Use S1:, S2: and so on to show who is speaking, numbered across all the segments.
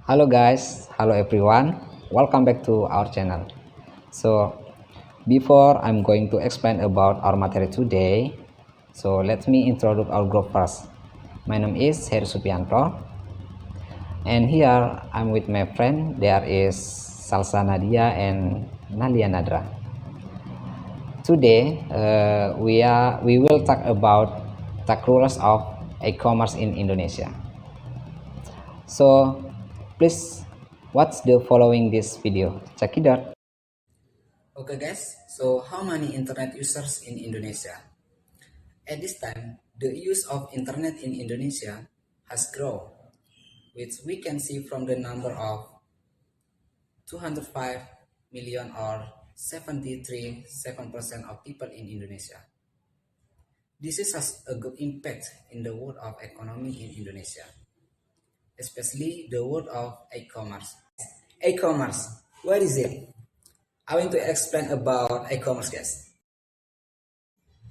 S1: Hello guys, hello everyone. Welcome back to our channel. So before I'm going to explain about our material today, so let me introduce our group first. My name is Heru Supianto, and here I'm with my friend. There is Salsa Nadia and Nalia Nadra. Today we will talk about the rules of e-commerce in Indonesia. So please watch the following this video. Check it out.
S2: Okay guys, so how many internet users in Indonesia? At this time, the use of internet in Indonesia has grown, which we can see from the number of 205 million or 73.7% of people in Indonesia. This has a good impact in the world of economy in Indonesia, especially the world of e-commerce. E-commerce, what is it? I want to explain about e-commerce guys.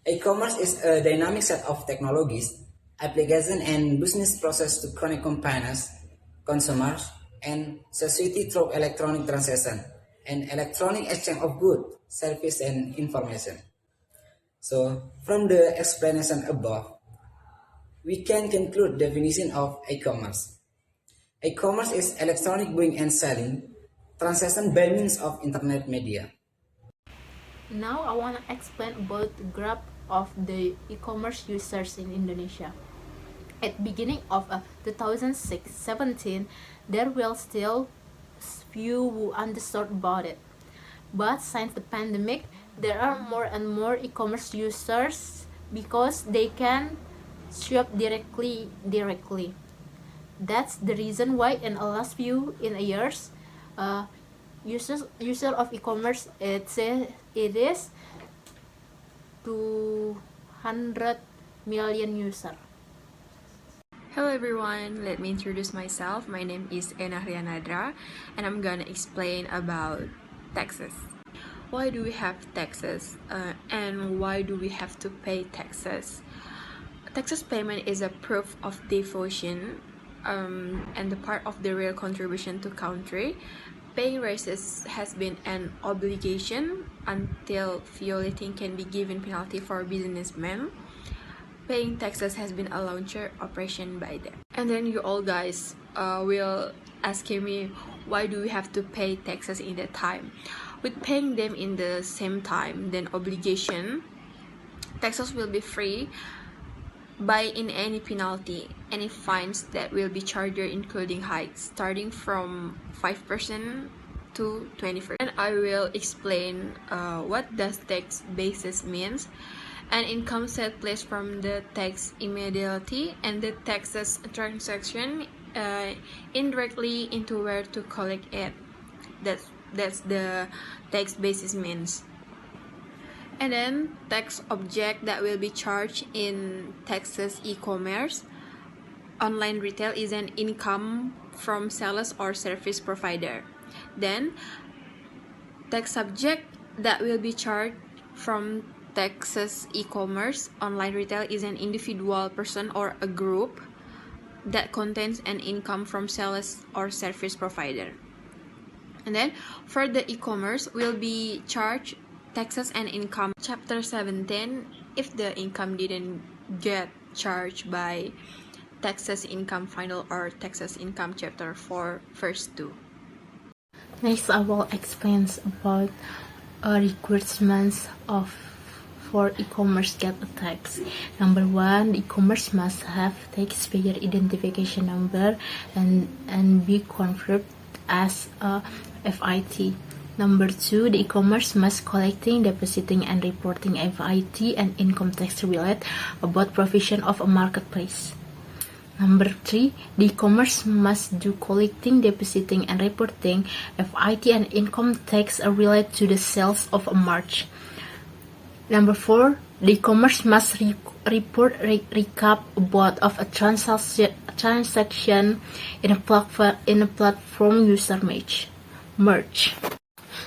S2: E-commerce is a dynamic set of technologies, applications, and business process to connect companies, consumers, and society through electronic transaction and electronic exchange of goods, service, and information. So, from the explanation above, we can conclude definition of e-commerce. E-commerce is electronic buying and selling, transaction by means of internet media.
S3: Now I want to explain about the graph of the e-commerce users in Indonesia. At beginning of 2006-17, there were still few who understood about it. But since the pandemic, there are more and more e-commerce users because they can shop directly. That's the reason why in the last few years, user of e-commerce it is 200 million user.
S4: Hello everyone, let me introduce myself. My name is Enahria Nadra and I'm gonna explain about taxes. Why do we have taxes and why do we have to pay taxes? Taxes payment is a proof of devotion and the part of the real contribution to country. Paying rates has been an obligation until violating can be given penalty for businessmen. Paying taxes has been a launcher operation by them. And then you all guys will asking me, why do we have to pay taxes in that time? With paying them in the same time, then obligation, taxes will be free by in any penalty, any fines that will be charged including hikes starting from 5% to 20%. And I will explain what does tax basis means. An income set placed from the tax immediately and the taxes transaction indirectly into where to collect it. That's the tax basis means. And then tax object that will be charged in taxes e-commerce. Online retail is an income from sellers or service provider. Then tax subject that will be charged from taxes e-commerce. Online retail is an individual person or a group that contains an income from sellers or service provider. And then for the e-commerce will be charged taxes and income. Chapter 17, if the income didn't get charged by taxes income final or taxes income chapter 4 verse 2.
S3: Next I will explain about requirements for e-commerce get a tax. Number 1, the e-commerce must have taxpayer identification number and be confirmed as a FIT. Number 2, the e-commerce must collecting, depositing, and reporting FIT and income tax related about provision of a marketplace. Number 3, the e-commerce must do collecting, depositing, and reporting FIT and income tax related to the sales of a merch. Number 4, the e-commerce must report recap about of a transaction in a platform user merch.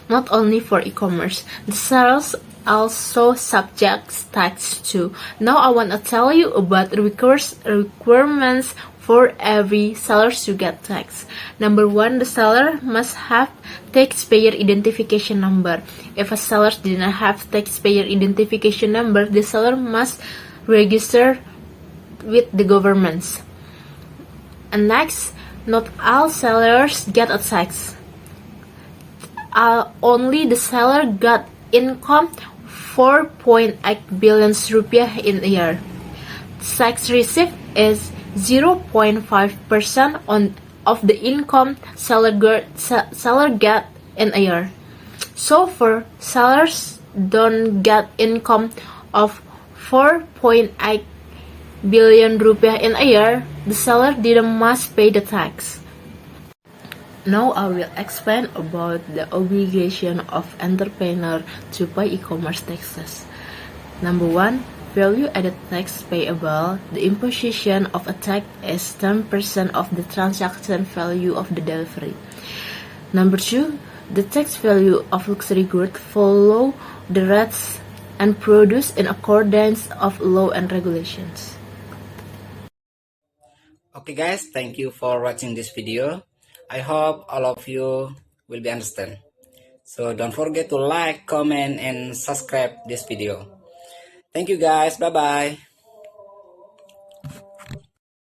S3: Not only for e-commerce, the sales also subject tax too. Now I want to tell you about requirements for every sellers to get tax. Number one, the seller must have taxpayer identification number. If a seller did not have taxpayer identification number, the seller must register with the governments. And next, not all sellers get a tax. Only the seller got income 4.8 billion rupiah in a year. Tax receipt is 0.5% of the income seller get in a year. So for sellers don't get income of 4.8 billion rupiah in a year, the seller didn't must pay the tax. Now I will explain about the obligation of entrepreneur to pay e-commerce taxes. Number one, value-added tax payable. The imposition of a tax is 10% of the transaction value of the delivery. Number two, the tax value of luxury goods follow the rates and produced in accordance of law and regulations.
S2: Okay guys, thank you for watching this video. I hope all of you will be understand. So don't forget to like, comment, and subscribe this video. Thank you guys. Bye bye.